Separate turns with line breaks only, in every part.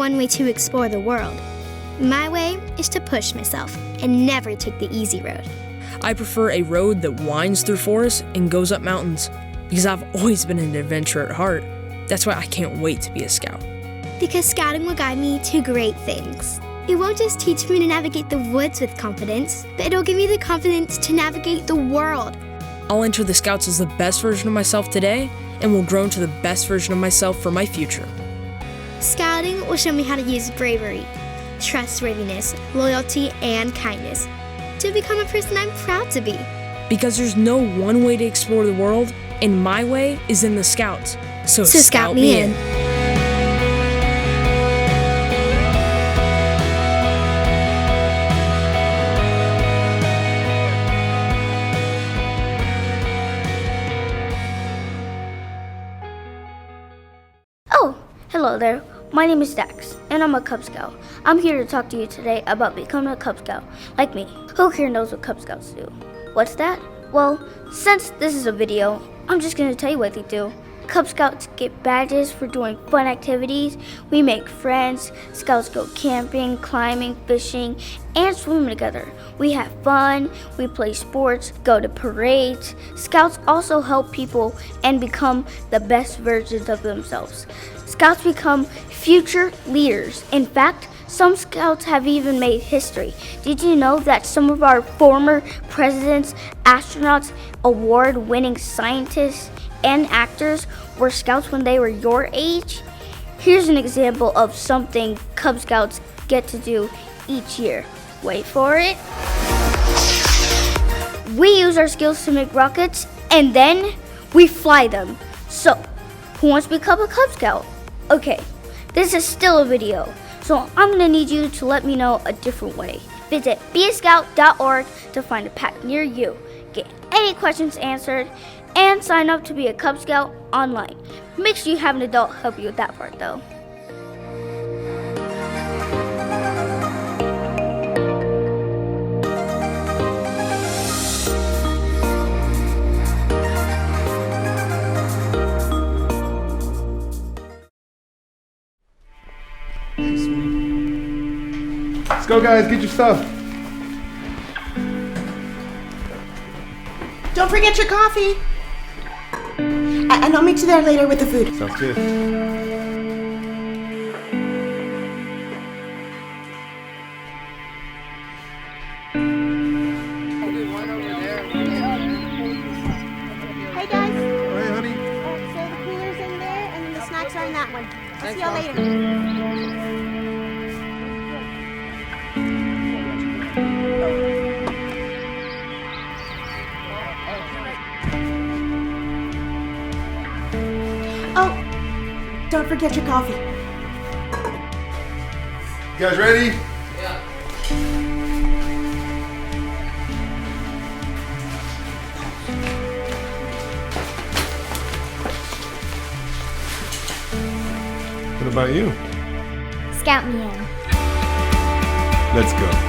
one way to explore the world. My way is to push myself and never take the easy road.
I prefer a road that winds through forests and goes up mountains because I've always been an adventurer at heart. That's why I can't wait to be a scout.
Because scouting will guide me to great things. It won't just teach me to navigate the woods with confidence, but it'll give me the confidence to navigate the world.
I'll enter the Scouts as the best version of myself today and will grow into the best version of myself for my future.
Scouting will show me how to use bravery, trustworthiness, loyalty, and kindness to become a person I'm proud to be.
Because there's no one way to explore the world, and my way is in the Scouts. So
scout me in.
Oh, hello there. My name is Dax, and I'm a Cub Scout. I'm here to talk to you today about becoming a Cub Scout, like me. Who here knows what Cub Scouts do? What's that? Well, since this is a video, I'm just going to tell you what they do. Cub Scouts get badges for doing fun activities. We make friends. Scouts go camping, climbing, fishing, and swimming together. We have fun. We play sports, go to parades. Scouts also help people and become the best versions of themselves. Scouts become future leaders. In fact, some Scouts have even made history. Did you know that some of our former presidents, astronauts, award-winning scientists, and actors were Scouts when they were your age? Here's an example of something Cub Scouts get to do each year. Wait for it. We use our skills to make rockets, and then we fly them. So, who wants to become a Cub Scout? Okay, this is still a video, so I'm gonna need you to let me know a different way. Visit beascout.org to find a pack near you. Get any questions answered, and sign up to be a Cub Scout online. Make sure you have an adult help you with that part though.
Let's go, guys, get your stuff.
Don't forget your coffee. And I'll meet you there later with the food.
Sounds good.
Hey guys.
Hey, honey.
So the cooler's in there and the snacks are in that one. I'll see y'all later. Oh, don't forget your coffee.
You guys ready?
Yeah.
What about you?
Scout me in.
Let's go.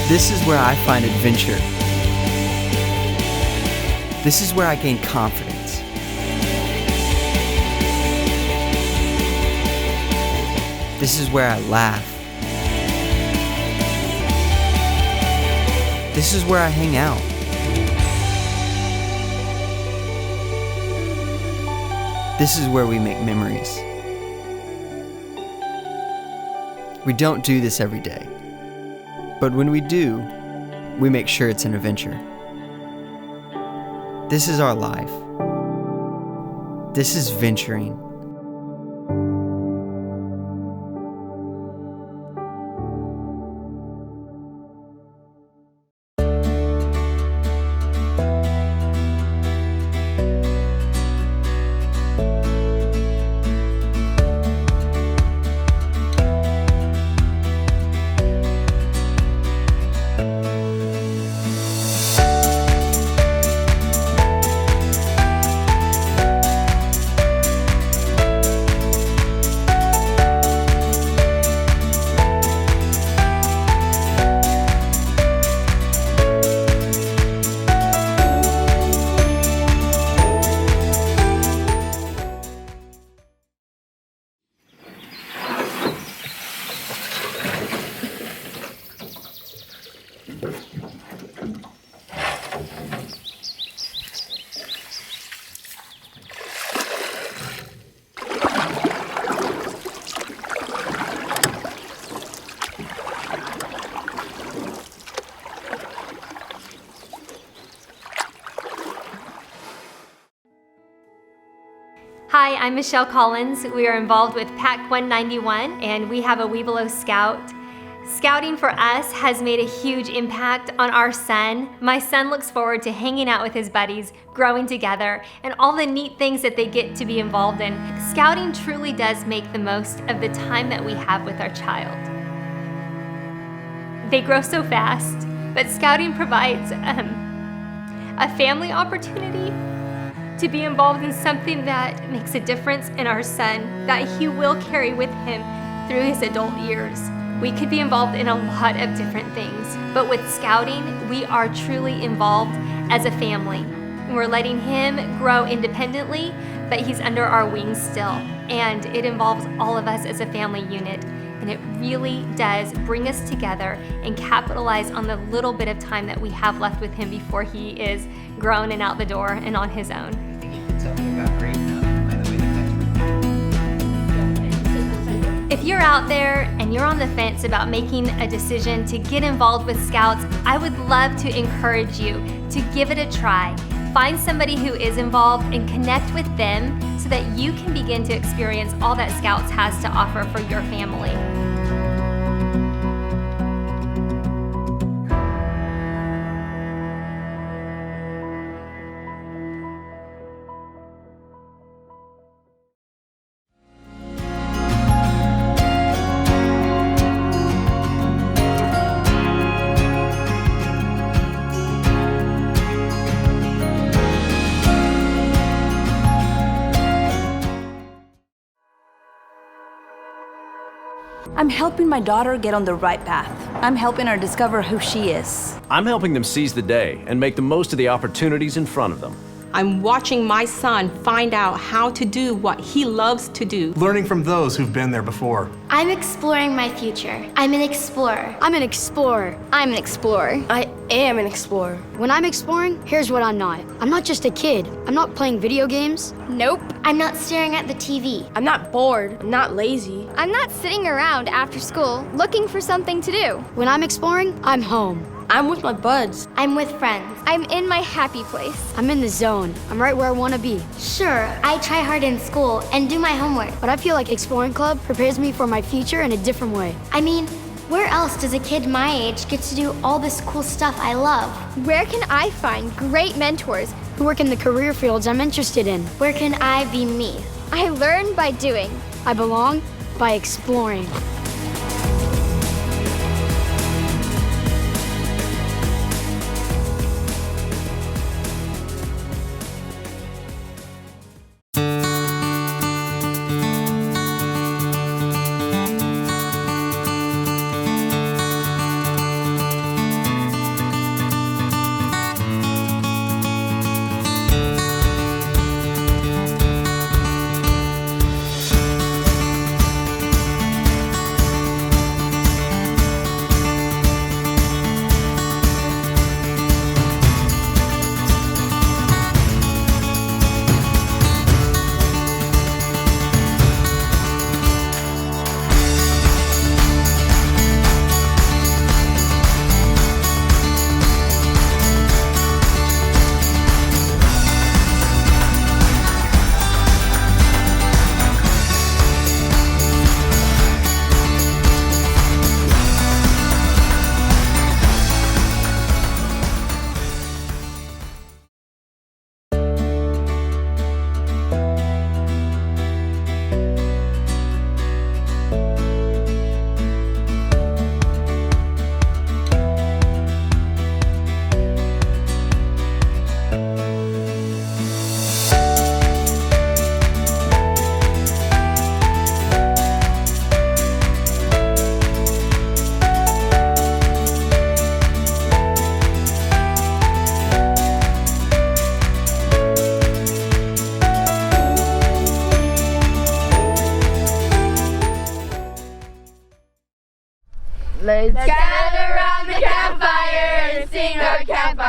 This is where I find adventure. This is where I gain confidence. This is where I laugh. This is where I hang out. This is where we make memories. We don't do this every day. But when we do, we make sure it's an adventure. This is our life. This is venturing.
Hi, I'm Michelle Collins. We are involved with PAC 191 and we have a Webelow Scout. Scouting for us has made a huge impact on our son. My son looks forward to hanging out with his buddies, growing together, and all the neat things that they get to be involved in. Scouting truly does make the most of the time that we have with our child. They grow so fast, but Scouting provides a family opportunity to be involved in something that makes a difference in our son, that he will carry with him through his adult years. We could be involved in a lot of different things, but with Scouting, we are truly involved as a family. We're letting him grow independently, but he's under our wings still, and it involves all of us as a family unit. And it really does bring us together and capitalize on the little bit of time that we have left with him before he is grown and out the door and on his own. If you're out there and you're on the fence about making a decision to get involved with Scouts, I would love to encourage you to give it a try. Find somebody who is involved and connect with them so that you can begin to experience all that Scouts has to offer for your family.
I'm helping my daughter get on the right path. I'm helping her discover who she is.
I'm helping them seize the day and make the most of the opportunities in front of them.
I'm watching my son find out how to do what he loves to do.
Learning from those who've been there before.
I'm exploring my future. I'm an explorer.
I'm an explorer.
I'm an explorer.
I am an explorer.
When I'm exploring, here's what I'm not. I'm not just a kid. I'm not playing video games.
Nope.
I'm not staring at the TV.
I'm not bored. I'm not lazy.
I'm not sitting around after school looking for something to do.
When I'm exploring, I'm home.
I'm with my buds.
I'm with friends.
I'm in my happy place.
I'm in the zone. I'm right where I want to be.
Sure, I try hard in school and do my homework.
But I feel like Exploring Club prepares me for my future in a different way.
I mean, where else does a kid my age get to do all this cool stuff I love?
Where can I find great mentors
who work in the career fields I'm interested in?
Where can I be me?
I learn by doing.
I belong by exploring.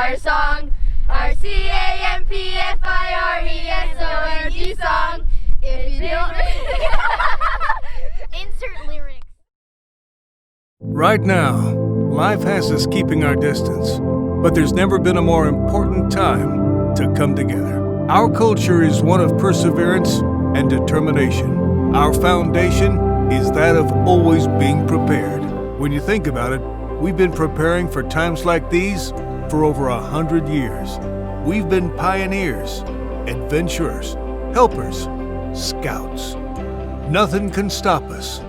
our song. Our CAMPFIRESONG song. If you don't
Insert lyrics.
Right now, life has us keeping our distance, but there's never been a more important time to come together. Our culture is one of perseverance and determination. Our foundation is that of always being prepared. When you think about it, we've been preparing for times like these for over 100 years. We've been pioneers, adventurers, helpers, scouts. Nothing can stop us.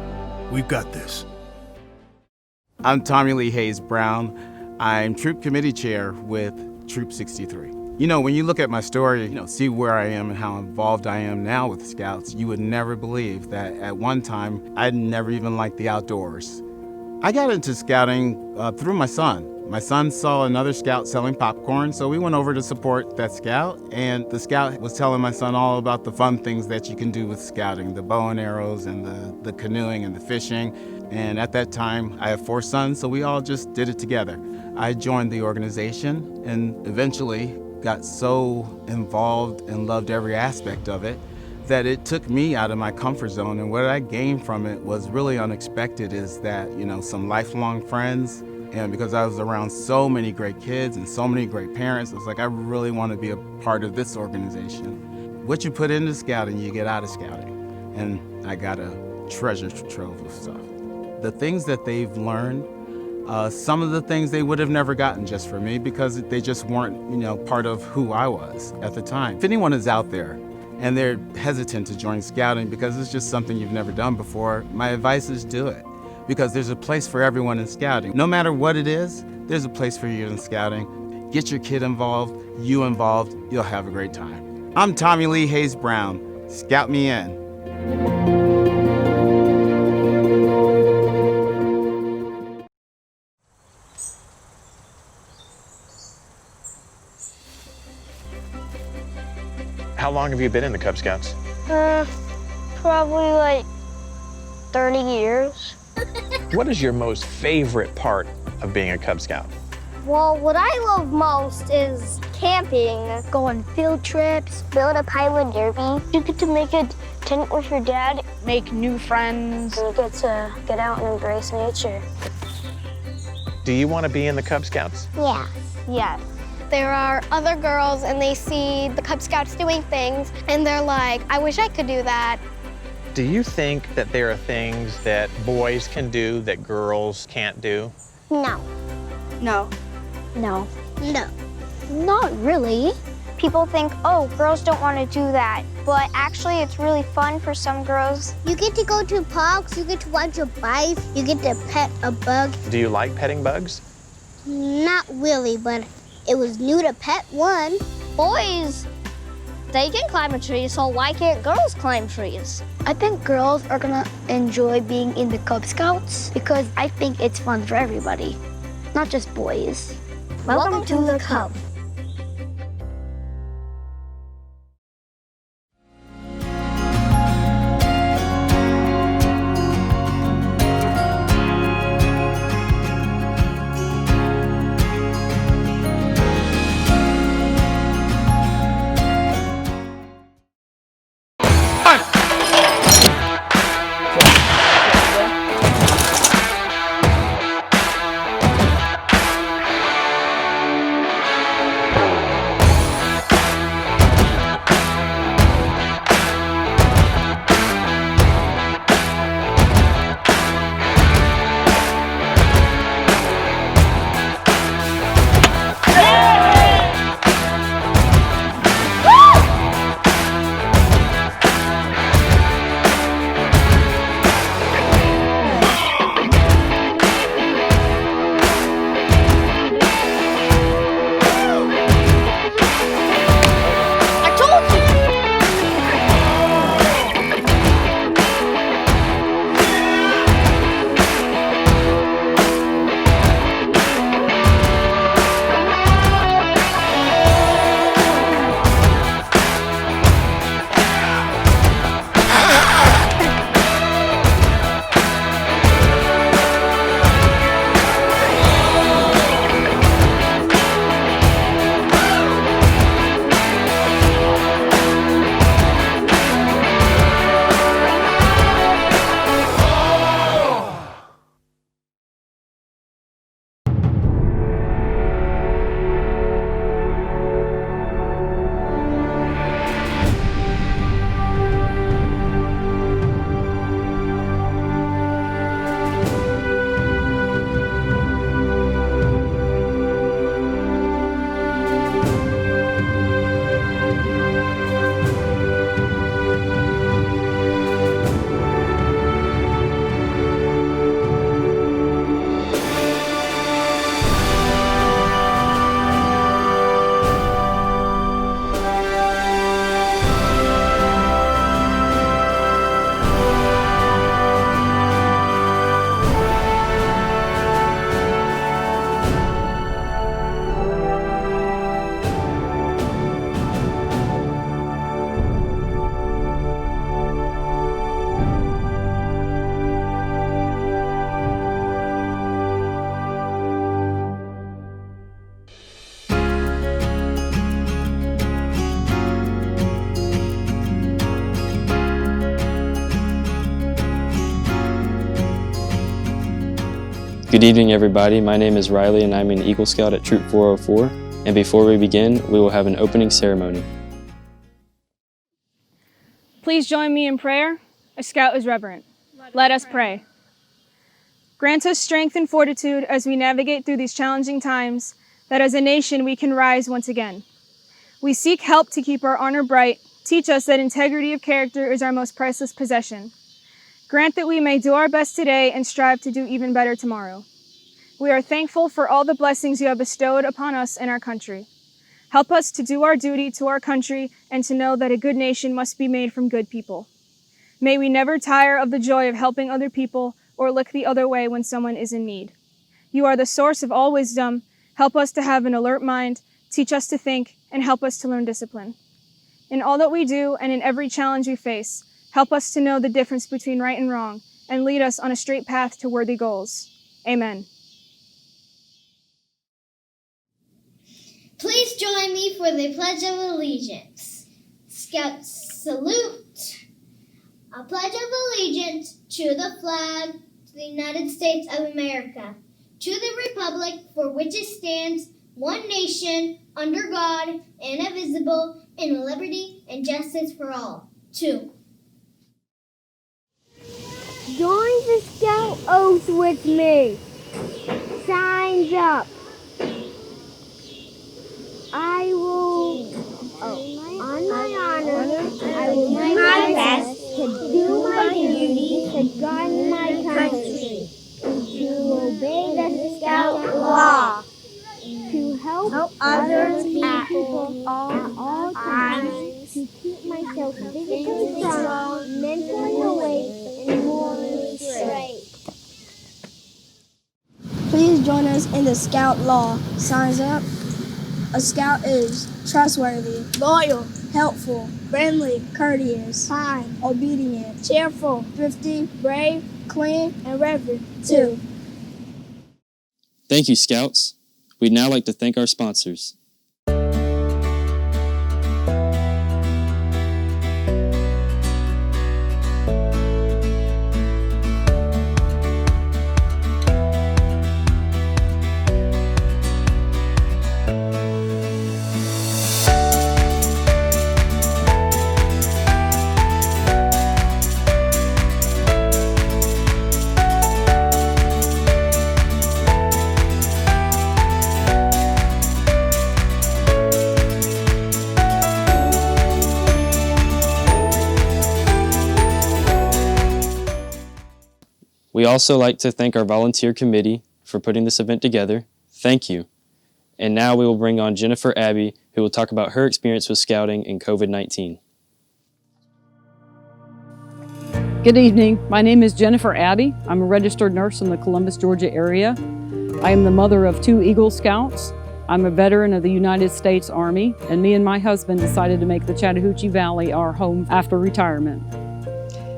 We've got this.
I'm Tommy Lee Hayes Brown. I'm Troop Committee Chair with Troop 63. You know, when you look at my story, see where I am and how involved I am now with Scouts, you would never believe that at one time, I'd never even liked the outdoors. I got into scouting through my son. My son saw another scout selling popcorn, so we went over to support that scout, and the scout was telling my son all about the fun things that you can do with scouting, the bow and arrows and the canoeing and the fishing. And at that time, I have 4 sons, so we all just did it together. I joined the organization and eventually got so involved and loved every aspect of it that it took me out of my comfort zone. And what I gained from it was really unexpected, is that, some lifelong friends. And because I was around so many great kids and so many great parents, I was like, I really want to be a part of this organization. What you put into scouting, you get out of scouting. And I got a treasure trove of stuff. The things that they've learned, some of the things they would have never gotten just for me because they just weren't, part of who I was at the time. If anyone is out there and they're hesitant to join scouting because it's just something you've never done before, my advice is do it. Because there's a place for everyone in scouting. No matter what it is, there's a place for you in scouting. Get your kid involved, you involved, you'll have a great time. I'm Tommy Lee Hayes Brown. Scout me in.
How long have you been in the Cub Scouts?
Probably like 30 years.
What is your most favorite part of being a Cub Scout?
Well, what I love most is camping, go on field trips, build a pilot derby. You get to make a tent with your dad, make new friends, and you get to get out and embrace nature.
Do you want to be in the Cub Scouts?
Yeah. Yes.
There are other girls and they see the Cub Scouts doing things and they're like, I wish I could do that.
Do you think that there are things that boys can do that girls can't do?
No. No. No. No. Not really. People think, oh, girls don't want to do that. But actually, it's really fun for some girls. You get to go to parks, you get to watch a bike, you get to pet a bug.
Do you like petting bugs?
Not really, but it was new to pet one. Boys, they can climb a tree, so why can't girls climb trees? I think girls are gonna enjoy being in the Cub Scouts because I think it's fun for everybody, not just boys. Welcome to the Cub.
Good evening, everybody. My name is Riley, and I'm an Eagle Scout at Troop 404. And before we begin, we will have an opening ceremony.
Please join me in prayer. A scout is reverent. Let us pray. Grant us strength and fortitude as we navigate through these challenging times, that as a nation we can rise once again. We seek help to keep our honor bright. Teach us that integrity of character is our most priceless possession. Grant that we may do our best today and strive to do even better tomorrow. We are thankful for all the blessings you have bestowed upon us and our country. Help us to do our duty to our country and to know that a good nation must be made from good people. May we never tire of the joy of helping other people or look the other way when someone is in need. You are the source of all wisdom. Help us to have an alert mind, teach us to think, and help us to learn discipline. In all that we do and in every challenge we face, help us to know the difference between right and wrong and lead us on a straight path to worthy goals. Amen.
Please join me for the Pledge of Allegiance. Scouts salute. I pledge of allegiance to the flag of the United States of America, to the republic for which it stands, one nation, under God, indivisible, in liberty and justice for all. 2.
Join the Scout Oath with me. Signs up. I will, on my honor, I will do my best to do my duty to guard my country, to obey the Scout law, to help other people at all times, to keep myself physically strong, mentally awake, and morally straight.
Please join us in the Scout law. Signs up. A scout is trustworthy, loyal, helpful, friendly, courteous, kind, obedient, cheerful, thrifty, brave, clean, and reverent. 2.
Thank you, Scouts. We'd now like to thank our sponsors. We also like to thank our volunteer committee for putting this event together. Thank you. And now we will bring on Jennifer Abbey, who will talk about her experience with scouting in COVID-19.
Good evening. My name is Jennifer Abbey. I'm a registered nurse in the Columbus, Georgia area. I am the mother of 2 Eagle Scouts. I'm a veteran of the United States Army, and me and my husband decided to make the Chattahoochee Valley our home after retirement.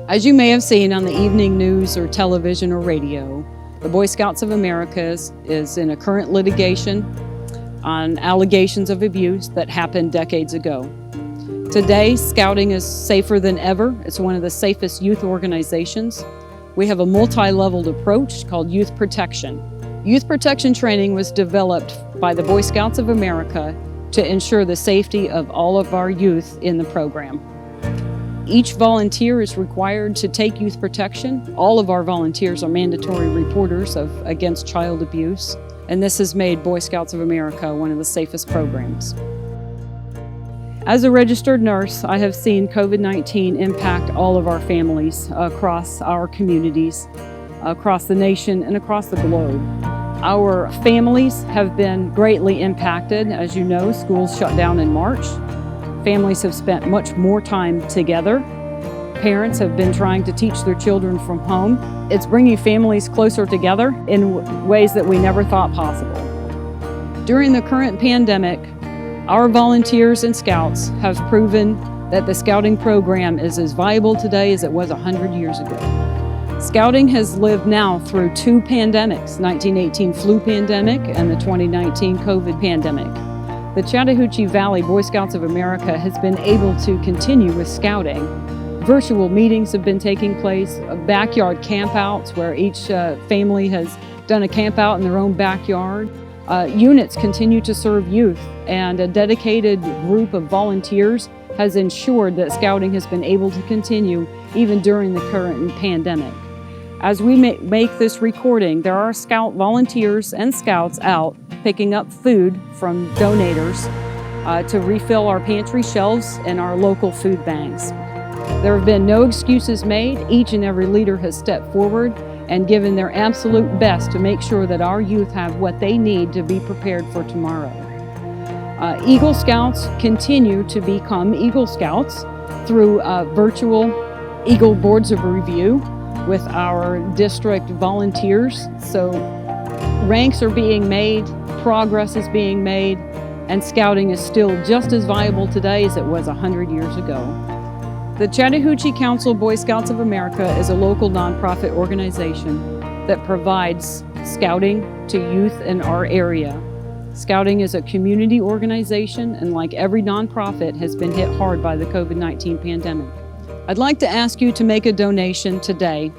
As you may have seen on the evening news or television or radio, the Boy Scouts of America is in a current litigation on allegations of abuse that happened decades ago. Today, Scouting is safer than ever. It's one of the safest youth organizations. We have a multi-leveled approach called Youth Protection. Youth Protection training was developed by the Boy Scouts of America to ensure the safety of all of our youth in the program. Each volunteer is required to take youth protection. All of our volunteers are mandatory reporters against child abuse, and this has made Boy Scouts of America one of the safest programs. As a registered nurse, I have seen COVID-19 impact all of our families across our communities, across the nation, and across the globe. Our families have been greatly impacted. As you know, schools shut down in March. Families have spent much more time together. Parents have been trying to teach their children from home. It's bringing families closer together in ways that we never thought possible. During the current pandemic, our volunteers and scouts have proven that the scouting program is as viable today as it was 100 years ago. Scouting has lived now through 2 pandemics, 1918 flu pandemic and the 2019 COVID pandemic. The Chattahoochee Valley Boy Scouts of America has been able to continue with scouting. Virtual meetings have been taking place, backyard campouts where each family has done a camp out in their own backyard. Units continue to serve youth, and a dedicated group of volunteers has ensured that Scouting has been able to continue even during the current pandemic. As we make this recording, there are Scout volunteers and Scouts out picking up food from donators to refill our pantry shelves and our local food banks. There have been no excuses made. Each and every leader has stepped forward and given their absolute best to make sure that our youth have what they need to be prepared for tomorrow. Eagle Scouts continue to become Eagle Scouts through virtual Eagle Boards of Review with our district volunteers. So ranks are being made, progress is being made, and Scouting is still just as viable today as it was 100 years ago. The Chattahoochee Council Boy Scouts of America is a local nonprofit organization that provides scouting to youth in our area. Scouting is a community organization, and like every nonprofit, has been hit hard by the COVID-19 pandemic. I'd like to ask you to make a donation today.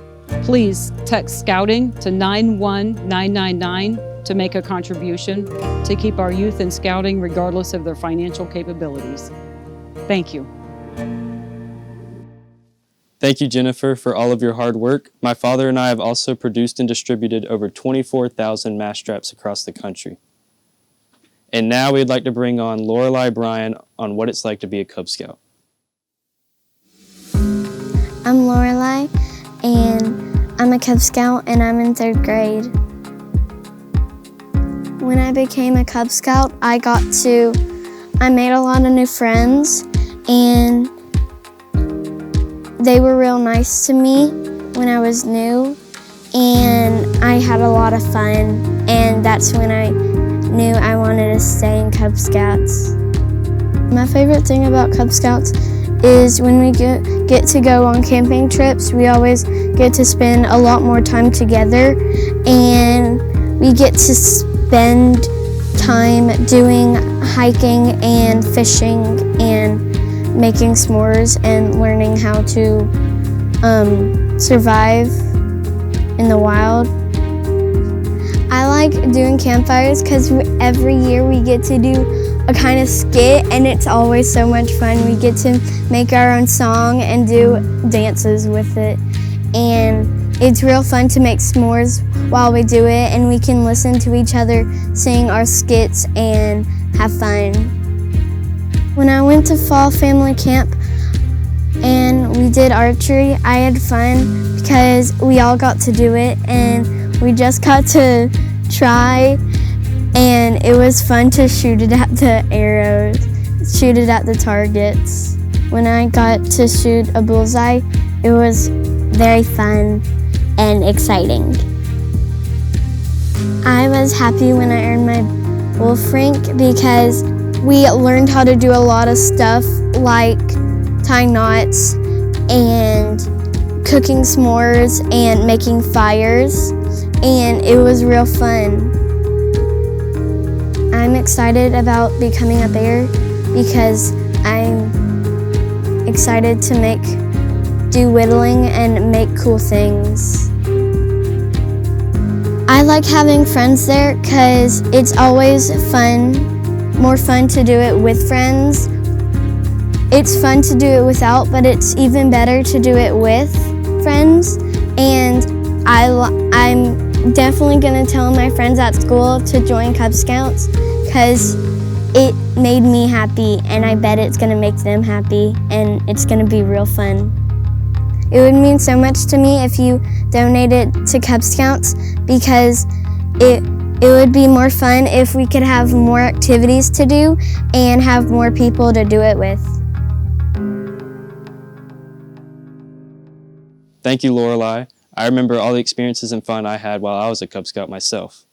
Please text Scouting to 91999 to make a contribution to keep our youth in Scouting regardless of their financial capabilities. Thank you.
Thank you, Jennifer, for all of your hard work. My father and I have also produced and distributed over 24,000 mask straps across the country. And now we'd like to bring on Lorelei Bryan on what it's like to be a Cub Scout.
I'm Lorelei, and I'm a Cub Scout, and I'm in 3rd grade. When I became a Cub Scout, I made a lot of new friends, and they were real nice to me when I was new, and I had a lot of fun, and that's when I knew I wanted to stay in Cub Scouts. My favorite thing about Cub Scouts is when we get to go on camping trips, we always get to spend a lot more time together, and we get to spend time doing hiking and fishing and making s'mores and learning how to survive in the wild. I like doing campfires because every year we get to do a kind of skit, and it's always so much fun. We get to make our own song and do dances with it, and it's real fun to make s'mores while we do it, and we can listen to each other sing our skits and have fun. When I went to fall family camp and we did archery, I had fun because we all got to do it, and we just got to try, and it was fun to shoot it at the arrows, shoot it at the targets. When I got to shoot a bullseye, it was very fun and exciting. I was happy when I earned my wolf rank because we learned how to do a lot of stuff like tying knots and cooking s'mores and making fires, and it was real fun. I'm excited about becoming a bear because I'm excited to do whittling and make cool things. I like having friends there because it's always more fun to do it with friends. It's fun to do it without, but it's even better to do it with friends. And I'm definitely gonna tell my friends at school to join Cub Scouts because it made me happy, and I bet it's gonna make them happy, and it's gonna be real fun. It would mean so much to me if you donated to Cub Scouts because it would be more fun if we could have more activities to do and have more people to do it with.
Thank you, Lorelei. I remember all the experiences and fun I had while I was a Cub Scout myself.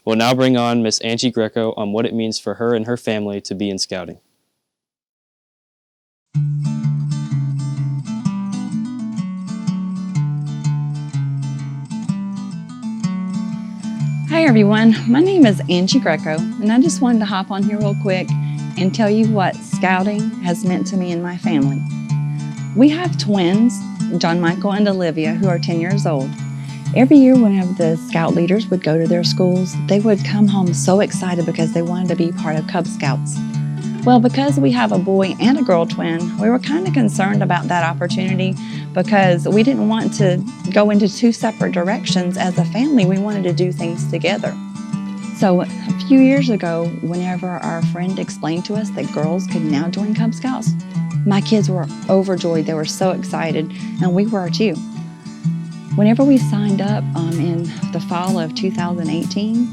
We'll now bring on Miss Angie Greco on what it means for her and her family to be in Scouting.
Hi everyone, my name is Angie Greco, and I just wanted to hop on here real quick and tell you what Scouting has meant to me and my family. We have twins, John Michael and Olivia, who are 10 years old. Every year whenever the Scout leaders would go to their schools, they would come home so excited because they wanted to be part of Cub Scouts. Well, because we have a boy and a girl twin, we were kind of concerned about that opportunity because we didn't want to go into two separate directions. As a family, we wanted to do things together. So a few years ago, whenever our friend explained to us that girls could now join Cub Scouts, my kids were overjoyed. They were so excited, and we were too. Whenever we signed up in the fall of 2018,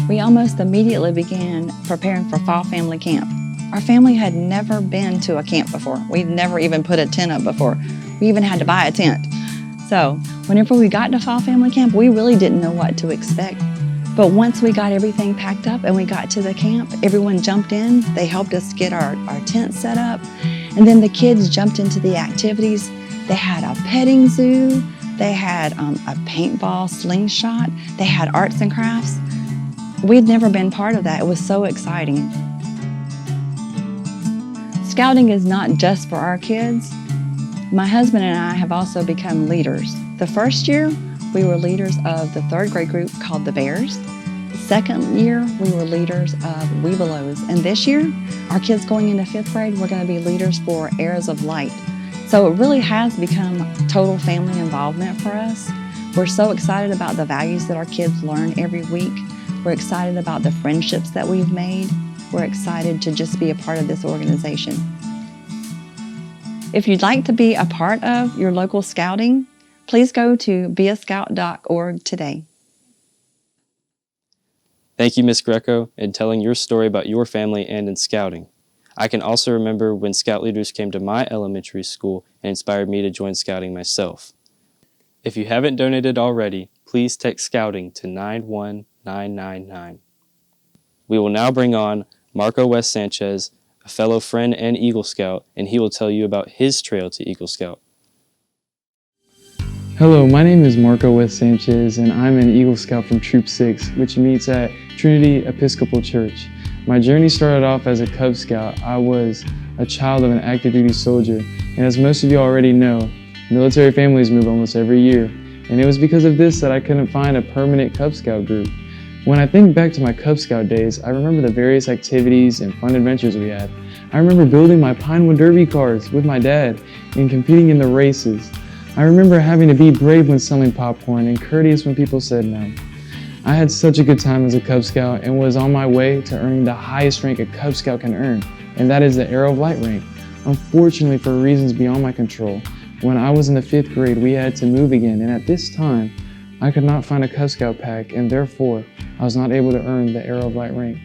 we almost immediately began preparing for Fall Family Camp. Our family had never been to a camp before. We'd never even put a tent up before. We even had to buy a tent. So whenever we got to Fall Family Camp, we really didn't know what to expect. But once we got everything packed up and we got to the camp, everyone jumped in. They helped us get our tent set up. And then the kids jumped into the activities. They had a petting zoo. They had a paintball slingshot. They had arts and crafts. We'd never been part of that. It was so exciting. Scouting is not just for our kids. My husband and I have also become leaders. The first year, we were leaders of the 3rd grade group called the Bears. The second year, we were leaders of Webelos. And this year, our kids going into 5th grade, we're going to be leaders for Arrows of Light. So it really has become total family involvement for us. We're so excited about the values that our kids learn every week. We're excited about the friendships that we've made. We're excited to just be a part of this organization. If you'd like to be a part of your local scouting, please go to beascout.org today.
Thank you, Ms. Greco, in telling your story about your family and in scouting. I can also remember when Scout leaders came to my elementary school and inspired me to join scouting myself. If you haven't donated already, please text scouting to 91999. We will now bring on Marco West Sanchez, a fellow friend and Eagle Scout, and he will tell you about his trail to Eagle Scout.
Hello, my name is Marco West Sanchez, and I'm an Eagle Scout from Troop 6, which meets at Trinity Episcopal Church. My journey started off as a Cub Scout. I was a child of an active duty soldier, and as most of you already know, military families move almost every year, and it was because of this that I couldn't find a permanent Cub Scout group. When I think back to my Cub Scout days, I remember the various activities and fun adventures we had. I remember building my Pinewood Derby cars with my dad and competing in the races. I remember having to be brave when selling popcorn and courteous when people said no. I had such a good time as a Cub Scout and was on my way to earning the highest rank a Cub Scout can earn, and that is the Arrow of Light rank. Unfortunately, for reasons beyond my control, when I was in the 5th grade, we had to move again, and at this time, I could not find a Cub Scout pack, and therefore, I was not able to earn the Arrow of Light rank.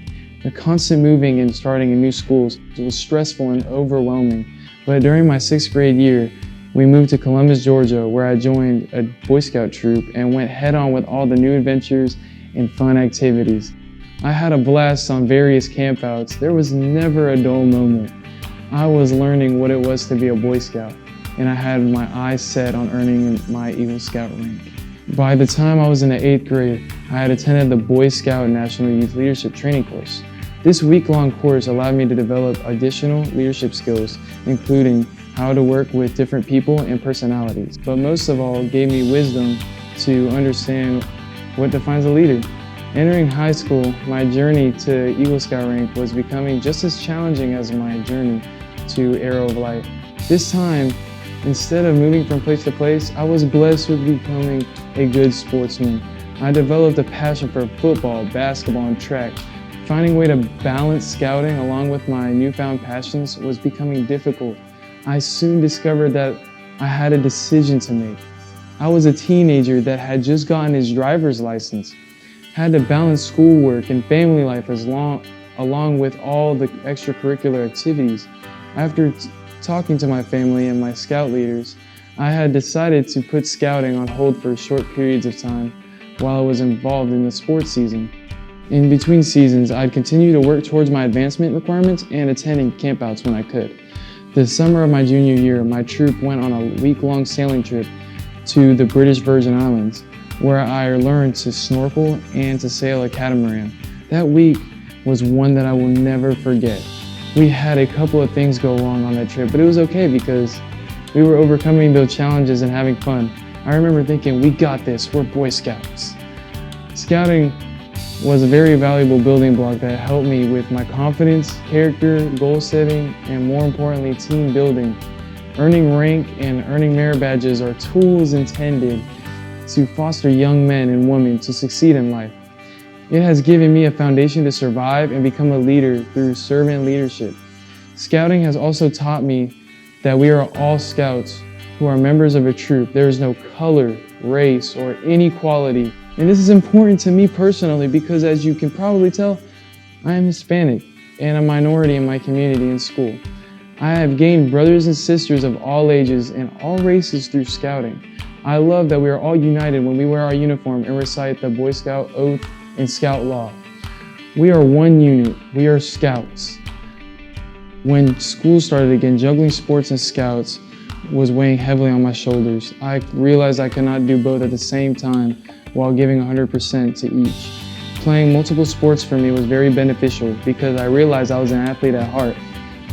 The constant moving and starting in new schools was stressful and overwhelming, but during my 6th grade year, we moved to Columbus, Georgia, where I joined a Boy Scout troop and went head-on with all the new adventures and fun activities. I had a blast on various campouts. There was never a dull moment. I was learning what it was to be a Boy Scout, and I had my eyes set on earning my Eagle Scout rank. By the time I was in the 8th grade, I had attended the Boy Scout National Youth Leadership Training course. This week-long course allowed me to develop additional leadership skills, including how to work with different people and personalities, but most of all gave me wisdom to understand what defines a leader. Entering high school, my journey to Eagle Scout rank was becoming just as challenging as my journey to Arrow of Light. This time, instead of moving from place to place, I was blessed with becoming a good sportsman. I developed a passion for football, basketball, and track. Finding a way to balance scouting along with my newfound passions was becoming difficult. I soon discovered that I had a decision to make. I was a teenager that had just gotten his driver's license, had to balance schoolwork and family life along with all the extracurricular activities. After talking to my family and my scout leaders, I had decided to put scouting on hold for short periods of time while I was involved in the sports season. In between seasons, I'd continue to work towards my advancement requirements and attending campouts when I could. The summer of my junior year, my troop went on a week-long sailing trip to the British Virgin Islands, where I learned to snorkel and to sail a catamaran. That week was one that I will never forget. We had a couple of things go wrong on that trip, but it was okay because we were overcoming those challenges and having fun. I remember thinking, we got this, we're Boy Scouts. Scouting was a very valuable building block that helped me with my confidence, character, goal setting, and more importantly, team building. Earning rank and earning merit badges are tools intended to foster young men and women to succeed in life. It has given me a foundation to survive and become a leader through servant leadership. Scouting has also taught me that we are all scouts who are members of a troop. There is no color, race, or inequality. And this is important to me personally because, as you can probably tell, I am Hispanic and a minority in my community and school. I have gained brothers and sisters of all ages and all races through scouting. I love that we are all united when we wear our uniform and recite the Boy Scout oath and Scout law. We are one unit. We are scouts. When school started again, juggling sports and scouts was weighing heavily on my shoulders. I realized I could not do both at the same time while giving 100% to each. Playing multiple sports for me was very beneficial because I realized I was an athlete at heart.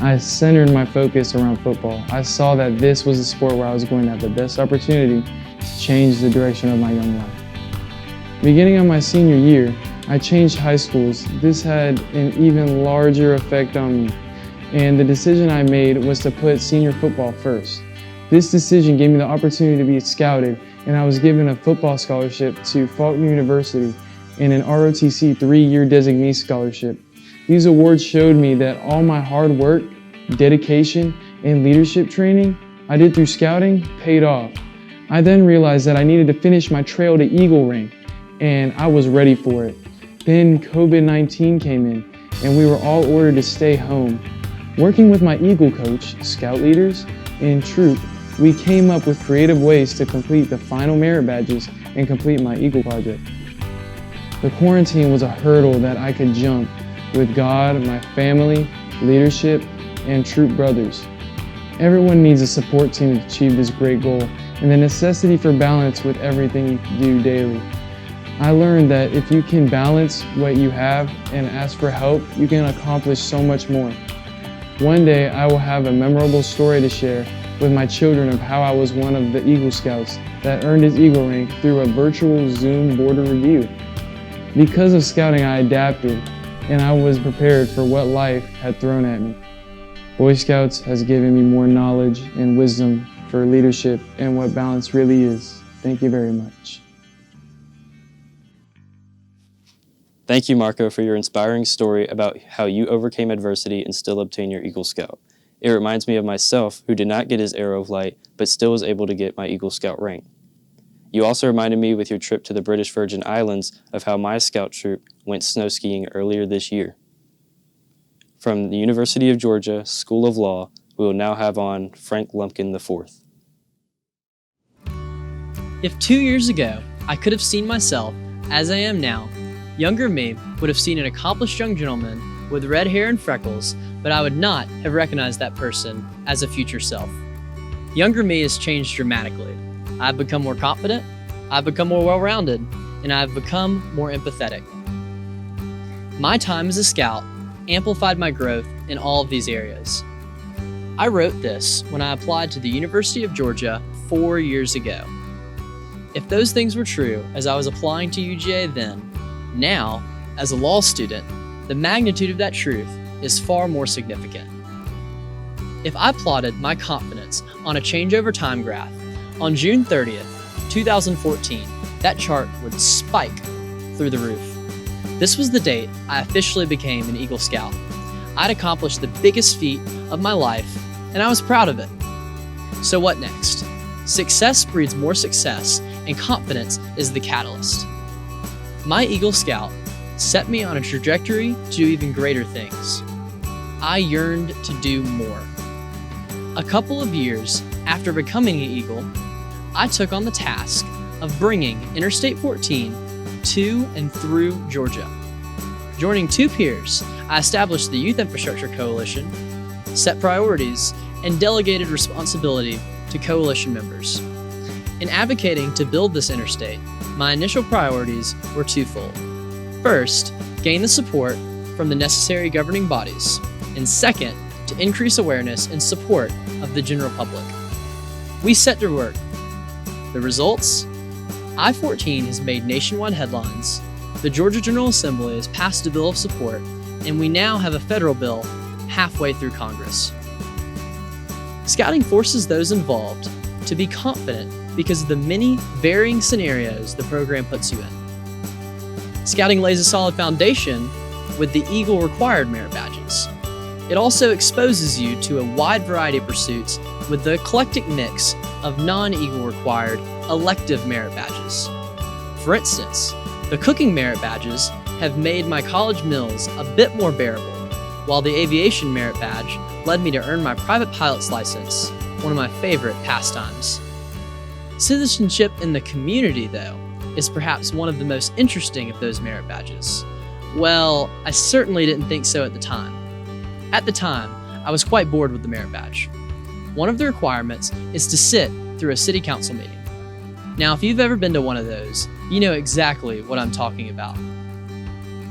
I centered my focus around football. I saw that this was a sport where I was going to have the best opportunity to change the direction of my young life. Beginning of my senior year, I changed high schools. This had an even larger effect on me, and the decision I made was to put senior football first. This decision gave me the opportunity to be scouted, and I was given a football scholarship to Faulkner University and an ROTC 3-year designee scholarship. These awards showed me that all my hard work, dedication, and leadership training I did through scouting paid off. I then realized that I needed to finish my trail to Eagle rank, and I was ready for it. Then COVID-19 came in, and we were all ordered to stay home. Working with my Eagle coach, scout leaders, and troop, we came up with creative ways to complete the final merit badges and complete my Eagle project. The quarantine was a hurdle that I could jump with God, my family, leadership, and troop brothers. Everyone needs a support team to achieve this great goal, and the necessity for balance with everything you do daily. I learned that if you can balance what you have and ask for help, you can accomplish so much more. One day, I will have a memorable story to share with my children of how I was one of the Eagle Scouts that earned his Eagle rank through a virtual Zoom board review. Because of scouting, I adapted, and I was prepared for what life had thrown at me. Boy Scouts has given me more knowledge and wisdom for leadership and what balance really is. Thank you very much.
Thank you, Marco, for your inspiring story about how you overcame adversity and still obtained your Eagle Scout. It reminds me of myself, who did not get his Arrow of Light, but still was able to get my Eagle Scout rank. You also reminded me with your trip to the British Virgin Islands of how my Scout troop went snow skiing earlier this year. From the University of Georgia School of Law, we will now have on Frank Lumpkin IV.
If 2 years ago I could have seen myself as I am now, younger me would have seen an accomplished young gentleman with red hair and freckles, but I would not have recognized that person as a future self. Younger me has changed dramatically. I've become more confident, I've become more well-rounded, and I've become more empathetic. My time as a scout amplified my growth in all of these areas. I wrote this when I applied to the University of Georgia 4 years ago. If those things were true as I was applying to UGA then, now, as a law student, the magnitude of that truth is far more significant. If I plotted my confidence on a changeover time graph, on June 30th, 2014, that chart would spike through the roof. This was the date I officially became an Eagle Scout. I'd accomplished the biggest feat of my life, and I was proud of it. So what next? Success breeds more success, and confidence is the catalyst. My Eagle Scout set me on a trajectory to do even greater things. I yearned to do more. A couple of years after becoming an Eagle, I took on the task of bringing Interstate 14 to and through Georgia. Joining two peers, I established the Youth Infrastructure Coalition, set priorities, and delegated responsibility to coalition members. In advocating to build this interstate, my initial priorities were twofold. First, gain the support from the necessary governing bodies, and second, to increase awareness and support of the general public. We set to work. The results? I-14 has made nationwide headlines, the Georgia General Assembly has passed a bill of support, and we now have a federal bill halfway through Congress. Scouting forces those involved to be confident because of the many varying scenarios the program puts you in. Scouting lays a solid foundation with the Eagle required merit badges. It also exposes you to a wide variety of pursuits with the eclectic mix of non-Eagle required elective merit badges. For instance, the cooking merit badges have made my college meals a bit more bearable, while the aviation merit badge led me to earn my private pilot's license, one of my favorite pastimes. Citizenship in the community, though, is perhaps one of the most interesting of those merit badges. Well, I certainly didn't think so at the time. At the time, I was quite bored with the merit badge. One of the requirements is to sit through a city council meeting. Now, if you've ever been to one of those, you know exactly what I'm talking about.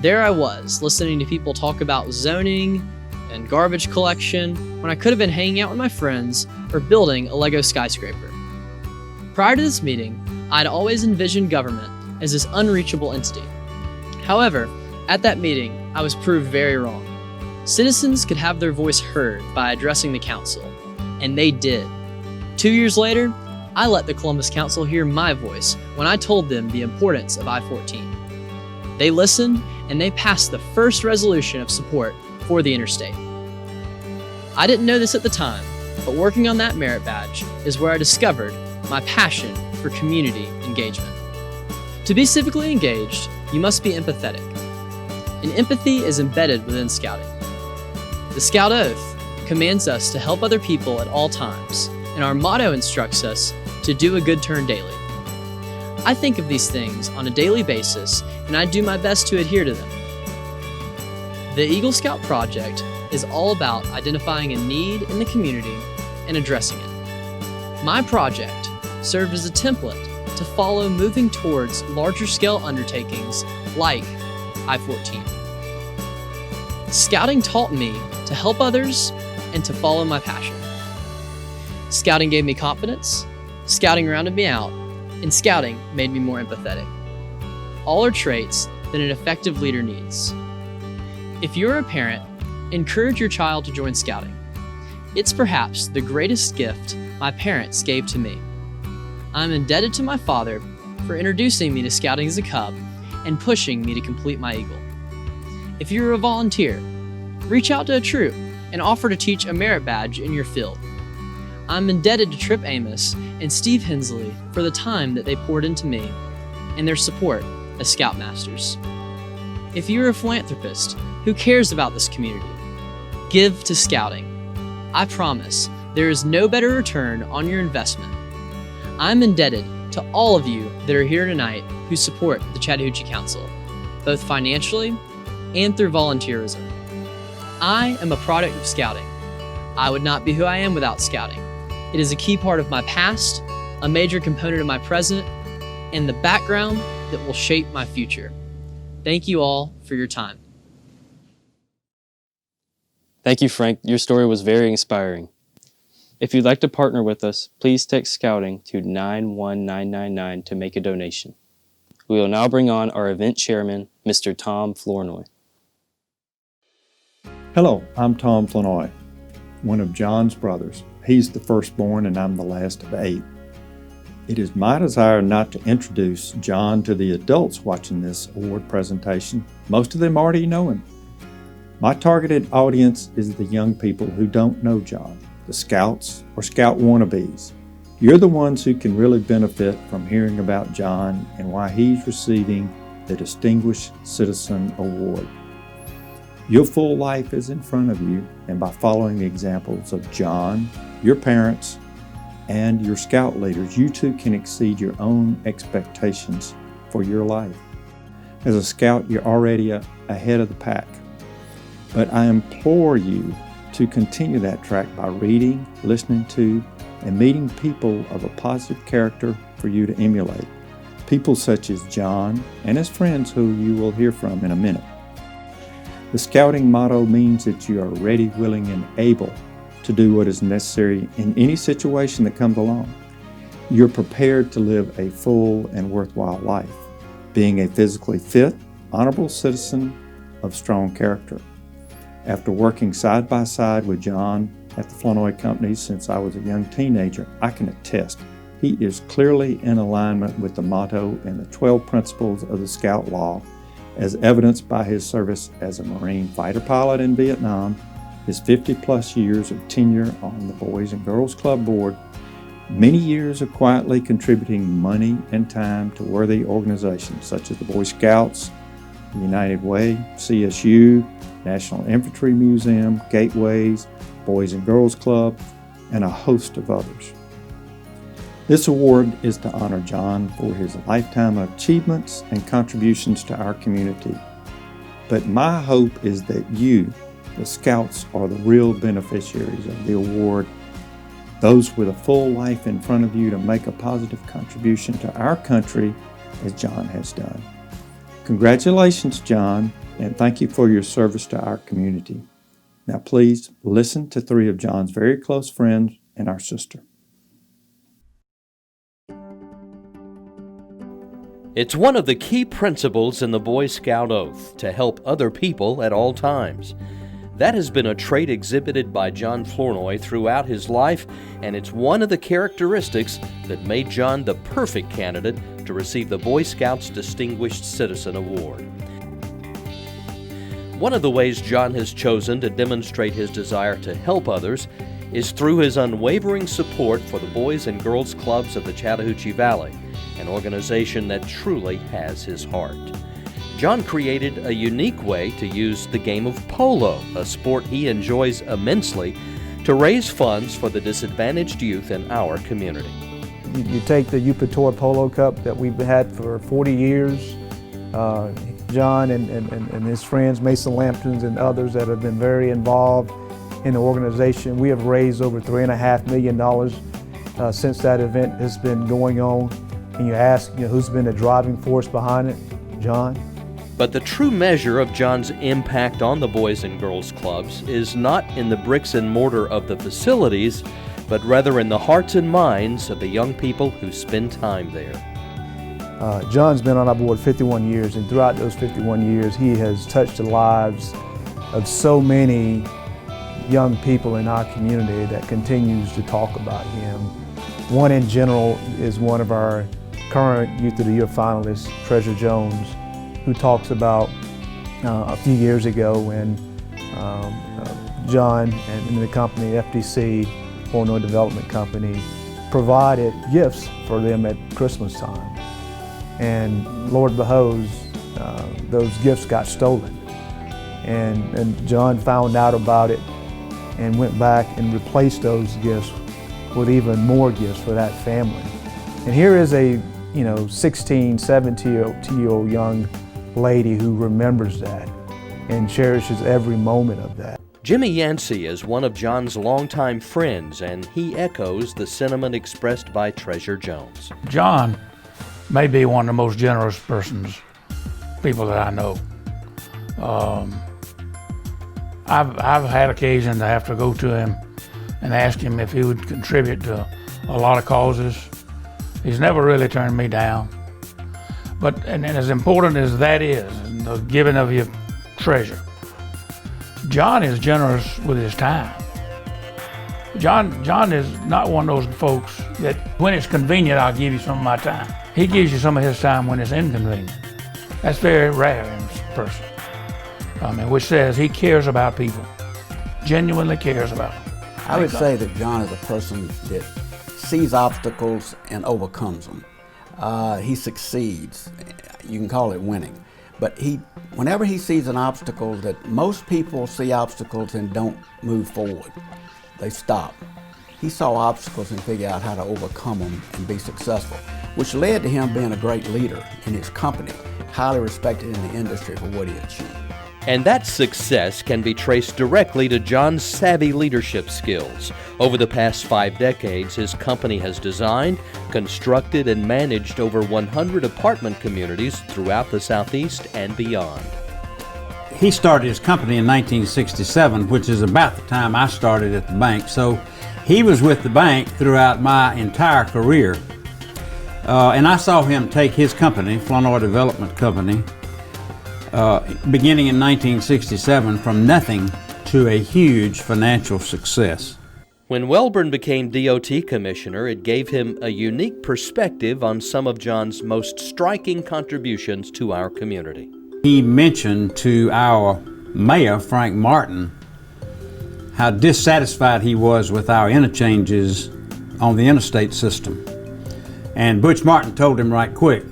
There I was, listening to people talk about zoning and garbage collection when I could have been hanging out with my friends or building a Lego skyscraper. Prior to this meeting, I'd always envisioned government as this unreachable entity. However, at that meeting, I was proved very wrong. Citizens could have their voice heard by addressing the council, and they did. 2 years later, I let the Columbus Council hear my voice when I told them the importance of I-14. They listened, and they passed the first resolution of support for the interstate. I didn't know this at the time, but working on that merit badge is where I discovered my passion for community engagement. To be civically engaged, you must be empathetic. And empathy is embedded within Scouting. The Scout Oath commands us to help other people at all times, and our motto instructs us to do a good turn daily. I think of these things on a daily basis, and I do my best to adhere to them. The Eagle Scout Project is all about identifying a need in the community and addressing it. My project served as a template to follow moving towards larger scale undertakings like I-14. Scouting taught me to help others and to follow my passion. Scouting gave me confidence, Scouting rounded me out, and Scouting made me more empathetic. All are traits that an effective leader needs. If you're a parent, encourage your child to join Scouting. It's perhaps the greatest gift my parents gave to me. I'm indebted to my father for introducing me to Scouting as a cub and pushing me to complete my Eagle. If you're a volunteer, reach out to a troop and offer to teach a merit badge in your field. I'm indebted to Trip Amos and Steve Hensley for the time that they poured into me and their support as Scoutmasters. If you're a philanthropist who cares about this community, give to Scouting. I promise there is no better return on your investment. I'm indebted to all of you that are here tonight who support the Chattahoochee Council, both financially and through volunteerism. I am a product of Scouting. I would not be who I am without Scouting. It is a key part of my past, a major component of my present, and the background that will shape my future. Thank you all for your time.
Thank you, Frank. Your story was very inspiring. If you'd like to partner with us, please text Scouting to 91999 to make a donation. We will now bring on our event chairman, Mr. Tom Flournoy.
Hello, I'm Tom Flournoy, one of John's brothers. He's the firstborn and I'm the last of 8. It is my desire not to introduce John to the adults watching this award presentation. Most of them already know him. My targeted audience is the young people who don't know John, the Scouts or Scout wannabes. You're the ones who can really benefit from hearing about John and why he's receiving the Distinguished Citizen Award. Your full life is in front of you, and by following the examples of John, your parents, and your Scout leaders, you too can exceed your own expectations for your life. As a Scout, you're already ahead of the pack. But I implore you to continue that track by reading, listening to, and meeting people of a positive character for you to emulate. People such as John and his friends who you will hear from in a minute. The Scouting motto means that you are ready, willing, and able to do what is necessary in any situation that comes along. you're prepared to live a full and worthwhile life, being a physically fit, honorable citizen of strong character. After working side by side with John at the Flournoy Company since I was a young teenager, I can attest he is clearly in alignment with the motto and the 12 principles of the Scout Law, as evidenced by his service as a Marine fighter pilot in Vietnam, his 50-plus years of tenure on the Boys and Girls Club board, many years of quietly contributing money and time to worthy organizations such as the Boy Scouts, the United Way, CSU, National Infantry Museum, Gateways, Boys and Girls Club, and a host of others. This award is to honor John for his lifetime of achievements and contributions to our community. But my hope is that you, the Scouts, are the real beneficiaries of the award, those with a full life in front of you to make a positive contribution to our country as John has done. Congratulations, John, and thank you for your service to our community. Now please listen to three of John's very close friends and our sister.
It's one of the key principles in the Boy Scout Oath to help other people at all times. That has been a trait exhibited by John Flournoy throughout his life, and it's one of the characteristics that made John the perfect candidate to receive the Boy Scouts Distinguished Citizen Award. One of the ways John has chosen to demonstrate his desire to help others is through his unwavering support for the Boys and Girls Clubs of the Chattahoochee Valley, an organization that truly has his heart. John created a unique way to use the game of polo, a sport he enjoys immensely, to raise funds for the disadvantaged youth in our community.
You take the Upatoy Polo Cup that we've had for 40 years, John and his friends, Mason Lamptons and others that have been very involved in the organization. We have raised over $3.5 million since that event has been going on. And you ask, who's been the driving force behind it? John.
But the true measure of John's impact on the Boys and Girls Clubs is not in the bricks and mortar of the facilities, but rather in the hearts and minds of the young people who spend time there.
John's been on our board 51 years, and throughout those 51 years, he has touched the lives of so many young people in our community that continues to talk about him. One in general is one of our current Youth of the Year finalists, Treasure Jones, who talks about a few years ago when John and the company, FDC, Flournoy Development Company, provided gifts for them at Christmas time. And Lord beholds, those gifts got stolen. And John found out about it and went back and replaced those gifts with even more gifts for that family. And here is a 16, 17-year-old young lady who remembers that and cherishes every moment of that.
Jimmy Yancey is one of John's longtime friends, and he echoes the sentiment expressed by Treasure Jones.
John may be one of the most generous people that I know. I've had occasion to have to go to him and ask him if he would contribute to a lot of causes. He's never really turned me down. And as important as that is, the giving of your treasure, John is generous with his time. John is not one of those folks that when it's convenient, I'll give you some of my time. He gives you some of his time when it's inconvenient. That's very rare in this person. Which says he cares about people, genuinely cares about them.
I would say that John is a person that sees obstacles and overcomes them. He succeeds. You can call it winning. But whenever he sees an obstacle, that most people see obstacles and don't move forward. They stop. He saw obstacles and figured out how to overcome them and be successful, which led to him being a great leader in his company, highly respected in the industry for what he achieved.
And that success can be traced directly to John's savvy leadership skills. Over the past 5 decades, his company has designed, constructed, and managed over 100 apartment communities throughout the Southeast and beyond.
He started his company in 1967, which is about the time I started at the bank. So he was with the bank throughout my entire career. And I saw him take his company, Flournoy Development Company, beginning in 1967, from nothing to a huge financial success.
When Welborn became DOT commissioner, it gave him a unique perspective on some of John's most striking contributions to our community.
He mentioned to our mayor, Frank Martin, how dissatisfied he was with our interchanges on the interstate system. And Butch Martin told him right quick,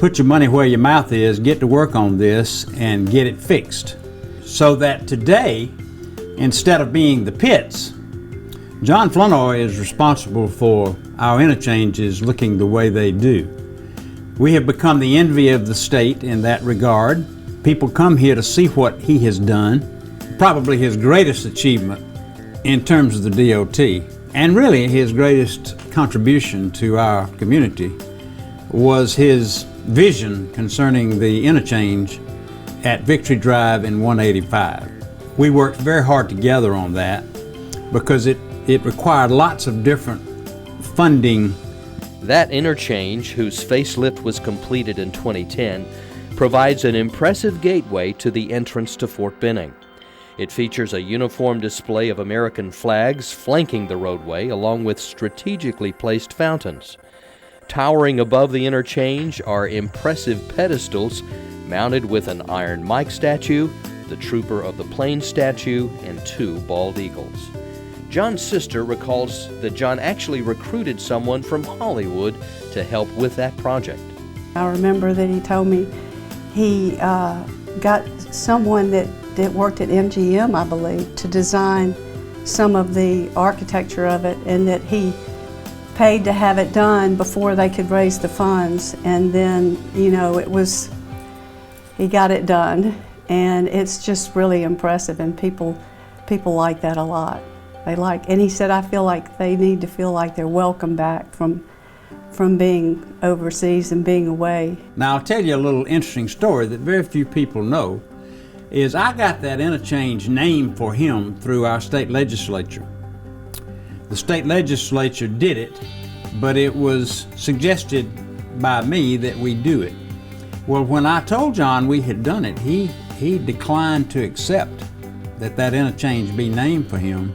put your money where your mouth is, get to work on this, and get it fixed. So that today, instead of being the pits, John Flournoy is responsible for our interchanges looking the way they do. We have become the envy of the state in that regard. People come here to see what he has done, probably his greatest achievement in terms of the DOT, and really his greatest contribution to our community was his vision concerning the interchange at Victory Drive in 185. We worked very hard together on that because it required lots of different funding.
That interchange, whose facelift was completed in 2010, provides an impressive gateway to the entrance to Fort Benning. It features a uniform display of American flags flanking the roadway, along with strategically placed fountains. Towering above the interchange are impressive pedestals mounted with an Iron Mike statue, the Trooper of the Plains statue, and 2 bald eagles. John's sister recalls that John actually recruited someone from Hollywood to help with that project.
I remember that he told me he got someone that worked at MGM, I believe, to design some of the architecture of it, and that he paid to have it done before they could raise the funds. And then, you know, he got it done, and it's just really impressive, and people like that a lot. And he said, I feel like they need to feel like they're welcome back from being overseas and being away.
Now I'll tell you a little interesting story that very few people know, is I got that interchange named for him through our state legislature. The state legislature did it, but it was suggested by me that we do it. Well, when I told John we had done it, he declined to accept that interchange be named for him,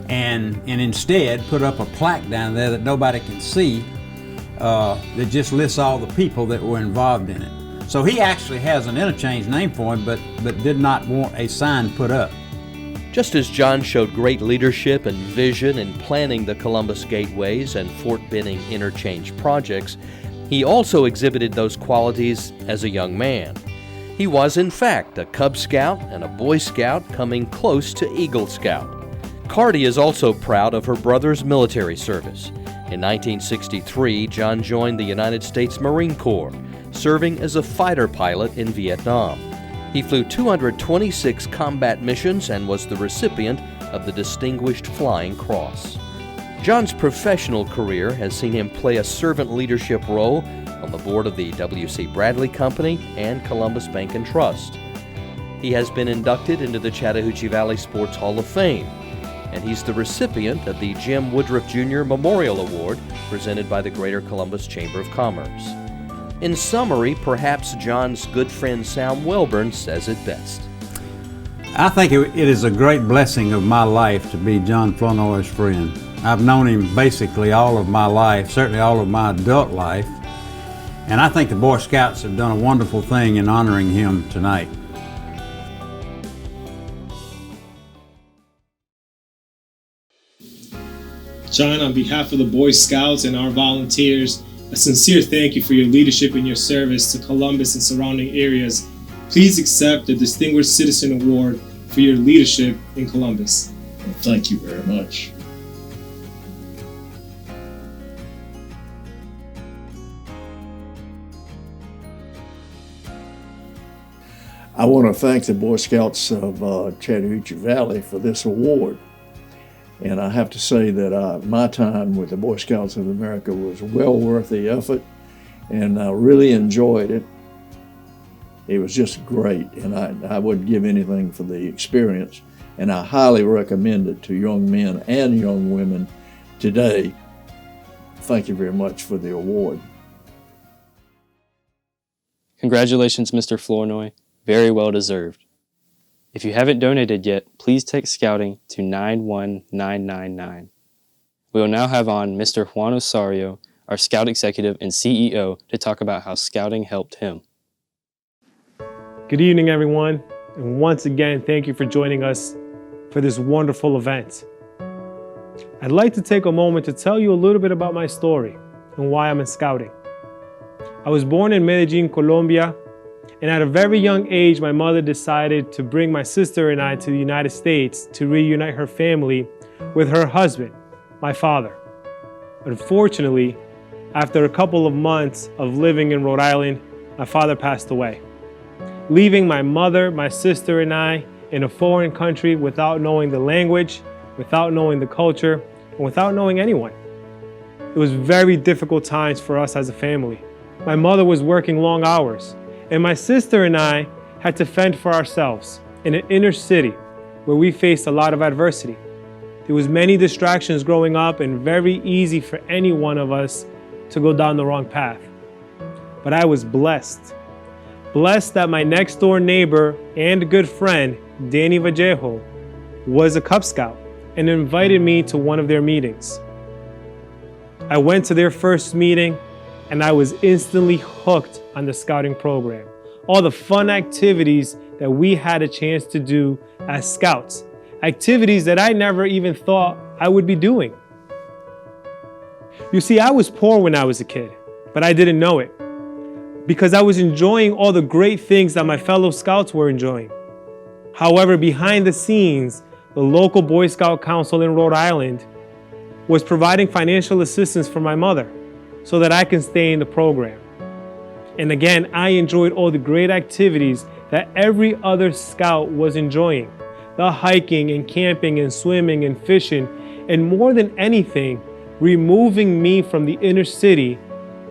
and instead put up a plaque down there that nobody can see that just lists all the people that were involved in it. So he actually has an interchange named for him, but did not want a sign put up.
Just as John showed great leadership and vision in planning the Columbus Gateways and Fort Benning interchange projects, he also exhibited those qualities as a young man. He was, in fact, a Cub Scout and a Boy Scout coming close to Eagle Scout. Cardi is also proud of her brother's military service. In 1963, John joined the United States Marine Corps, serving as a fighter pilot in Vietnam. He flew 226 combat missions and was the recipient of the Distinguished Flying Cross. John's professional career has seen him play a servant leadership role on the board of the W.C. Bradley Company and Columbus Bank and Trust. He has been inducted into the Chattahoochee Valley Sports Hall of Fame, and he's the recipient of the Jim Woodruff Jr. Memorial Award presented by the Greater Columbus Chamber of Commerce. In summary, perhaps John's good friend Sam Welborn says it best.
I think it is a great blessing of my life to be John Flournoy's friend. I've known him basically all of my life, certainly all of my adult life, and I think the Boy Scouts have done a wonderful thing in honoring him tonight.
John, on behalf of the Boy Scouts and our volunteers, a sincere thank you for your leadership and your service to Columbus and surrounding areas. Please accept the Distinguished Citizen Award for your leadership in Columbus.
Well, thank you very much. I want to thank the Boy Scouts of Chattahoochee Valley for this award. And I have to say that my time with the Boy Scouts of America was well worth the effort, and I really enjoyed it. It was just great, and I wouldn't give anything for the experience, and I highly recommend it to young men and young women today. Thank you very much for the award.
Congratulations, Mr. Flournoy. Very well deserved. If you haven't donated yet, please text Scouting to 91999. We will now have on Mr. Juan Osario, our Scout Executive and CEO, to talk about how Scouting helped him.
Good evening, everyone, and once again, thank you for joining us for this wonderful event. I'd like to take a moment to tell you a little bit about my story and why I'm in Scouting. I was born in Medellin, Colombia, and at a very young age, my mother decided to bring my sister and I to the United States to reunite her family with her husband, my father. Unfortunately, after a couple of months of living in Rhode Island, my father passed away, leaving my mother, my sister, and I in a foreign country without knowing the language, without knowing the culture, and without knowing anyone. It was very difficult times for us as a family. My mother was working long hours, and my sister and I had to fend for ourselves in an inner city where we faced a lot of adversity. There was many distractions growing up and very easy for any one of us to go down the wrong path. But I was blessed that my next door neighbor and good friend, Danny Vallejo, was a Cub Scout and invited me to one of their meetings. I went to their first meeting and I was instantly hooked on the Scouting program. All the fun activities that we had a chance to do as Scouts, activities that I never even thought I would be doing. You see, I was poor when I was a kid, but I didn't know it because I was enjoying all the great things that my fellow Scouts were enjoying. However, behind the scenes, the local Boy Scout Council in Rhode Island was providing financial assistance for my mother so that I can stay in the program. And again, I enjoyed all the great activities that every other Scout was enjoying. The hiking and camping and swimming and fishing, and more than anything, removing me from the inner city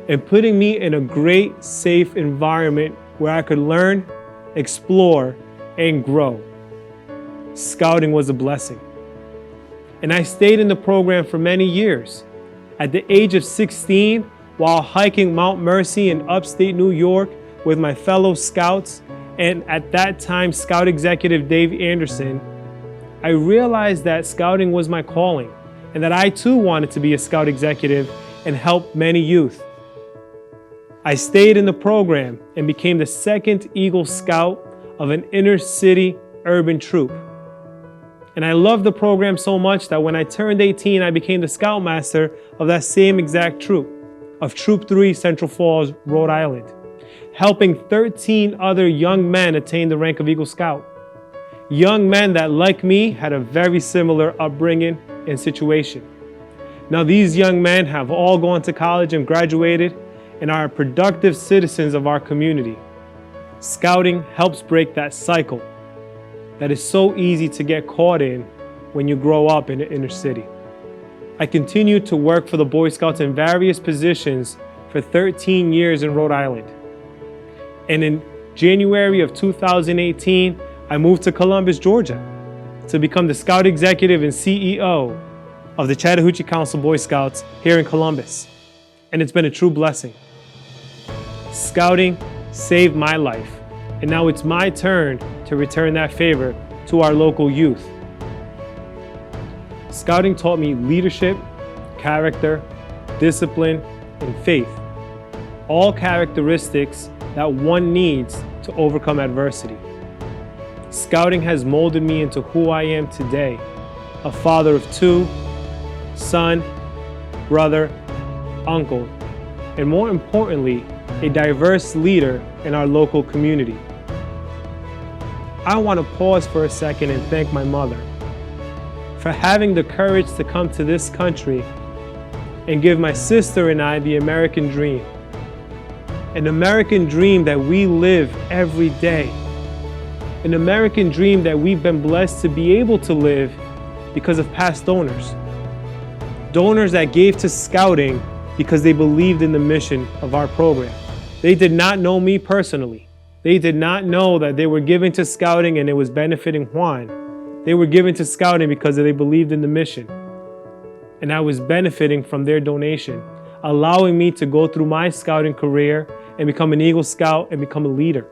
and putting me in a great, safe environment where I could learn, explore, and grow. Scouting was a blessing. And I stayed in the program for many years. At the age of 16, while hiking Mount Mercy in upstate New York with my fellow Scouts, and at that time Scout Executive Dave Anderson, I realized that Scouting was my calling and that I too wanted to be a Scout Executive and help many youth. I stayed in the program and became the second Eagle Scout of an inner city urban troop. And I loved the program so much that when I turned 18, I became the Scoutmaster of that same exact troop, of Troop 3, Central Falls, Rhode Island, helping 13 other young men attain the rank of Eagle Scout. Young men that, like me, had a very similar upbringing and situation. Now, these young men have all gone to college and graduated and are productive citizens of our community. Scouting helps break that cycle that is so easy to get caught in when you grow up in the inner city. I continued to work for the Boy Scouts in various positions for 13 years in Rhode Island. And in January of 2018, I moved to Columbus, Georgia, to become the Scout Executive and CEO of the Chattahoochee Council Boy Scouts here in Columbus. And it's been a true blessing. Scouting saved my life, and now it's my turn to return that favor to our local youth. Scouting taught me leadership, character, discipline, and faith, all characteristics that one needs to overcome adversity. Scouting has molded me into who I am today, a father of two, son, brother, uncle, and more importantly, a diverse leader in our local community. I want to pause for a second and thank my mother for having the courage to come to this country and give my sister and I the American dream. An American dream that we live every day. An American dream that we've been blessed to be able to live because of past donors. Donors that gave to Scouting because they believed in the mission of our program. They did not know me personally. They did not know that they were giving to Scouting and it was benefiting Juan. They were giving to Scouting because they believed in the mission. And I was benefiting from their donation, allowing me to go through my Scouting career and become an Eagle Scout and become a leader.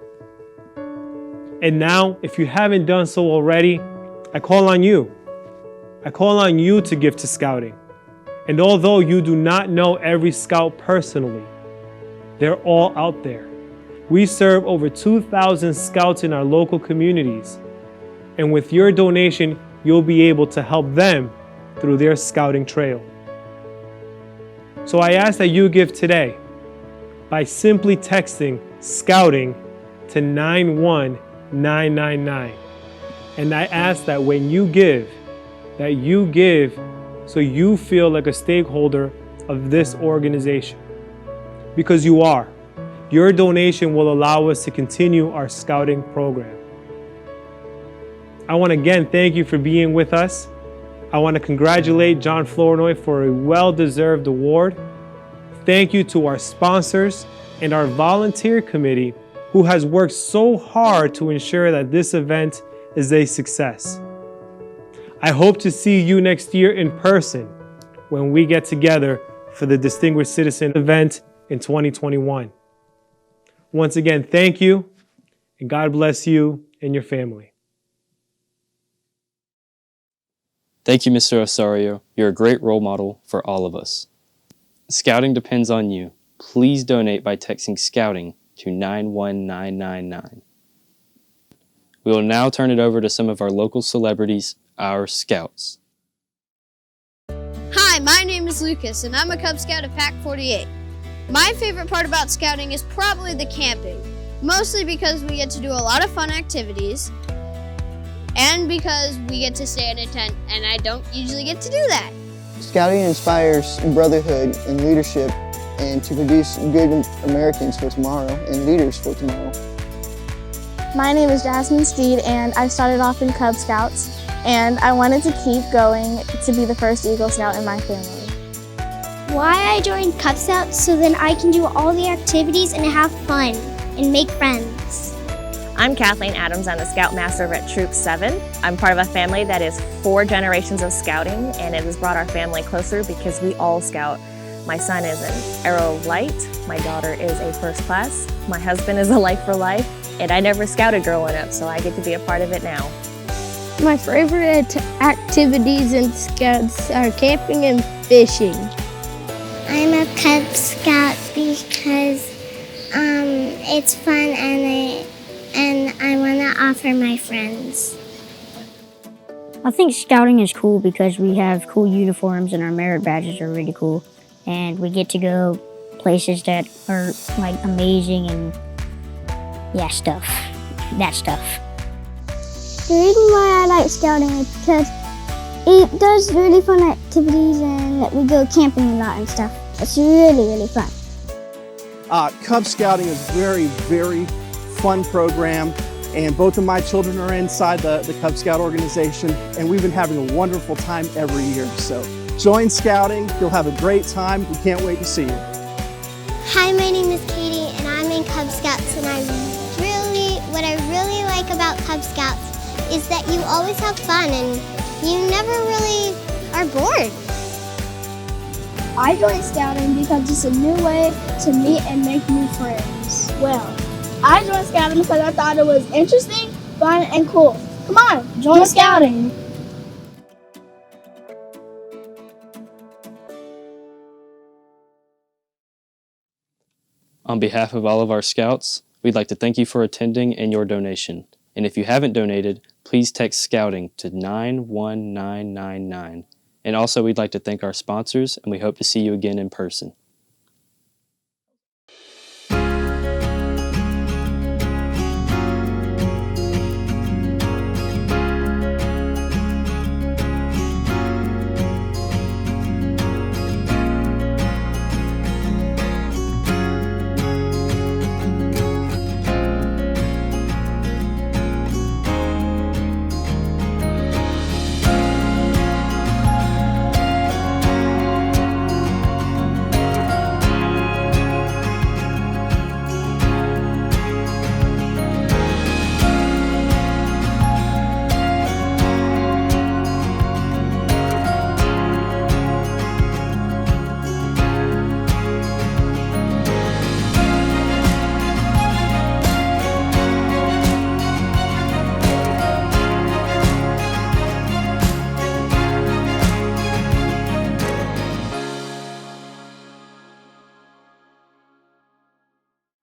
And now, if you haven't done so already, I call on you. I call on you to give to Scouting. And although you do not know every Scout personally, they're all out there. We serve over 2,000 Scouts in our local communities. And with your donation, you'll be able to help them through their Scouting trail. So I ask that you give today by simply texting Scouting to 91999. And I ask that when you give, that you give so you feel like a stakeholder of this organization. Because you are. Your donation will allow us to continue our Scouting program. I want to again thank you for being with us. I want to congratulate John Flournoy for a well-deserved award. Thank you to our sponsors and our volunteer committee who has worked so hard to ensure that this event is a success. I hope to see you next year in person when we get together for the Distinguished Citizen event in 2021. Once again, thank you, and God bless you and your family.
Thank you, Mr. Osorio. You're a great role model for all of us. Scouting depends on you. Please donate by texting Scouting to 91999. We will now turn it over to some of our local celebrities, our Scouts.
Hi, my name is Lucas, and I'm a Cub Scout of Pack 48. My favorite part about Scouting is probably the camping, mostly because we get to do a lot of fun activities, and because we get to stay in a tent, and I don't usually get to do that.
Scouting inspires brotherhood and leadership, and to produce good Americans for tomorrow and leaders for tomorrow.
My name is Jasmine Steed, and I started off in Cub Scouts, and I wanted to keep going to be the first Eagle Scout in my family.
Why I joined Cub Scouts so then I can do all the activities and have fun and make friends.
I'm Kathleen Adams. I'm the Scoutmaster at Troop 7. I'm part of a family that is 4 generations of scouting, and it has brought our family closer because we all scout. My son is an Aero Light, my daughter is a First Class, my husband is a Life for Life, and I never scouted growing up, so I get to be a part of it now.
My favorite activities in Scouts are camping and fishing.
I'm a Cub Scout because it's fun and I want to offer my friends.
I think Scouting is cool because we have cool uniforms and our merit badges are really cool. And we get to go places that are like amazing and that stuff.
The reason why I like Scouting is because it does really fun activities and we go camping a lot and stuff. It's really, really fun.
Cub Scouting is a very, very fun program, and both of my children are inside the Cub Scout organization, and we've been having a wonderful time every year. So join Scouting, you'll have a great time. We can't wait to see you.
Hi, my name is Katie and I'm in Cub Scouts, and what I really like about Cub Scouts is that you always have fun and you never really are bored.
I joined Scouting because it's a new way to meet and make new friends. Well, I joined Scouting because I thought it was interesting, fun, and cool. Come on, join Scouting.
On behalf of all of our Scouts, we'd like to thank you for attending and your donation. And if you haven't donated, please text Scouting to 91999. And also, we'd like to thank our sponsors, and we hope to see you again in person.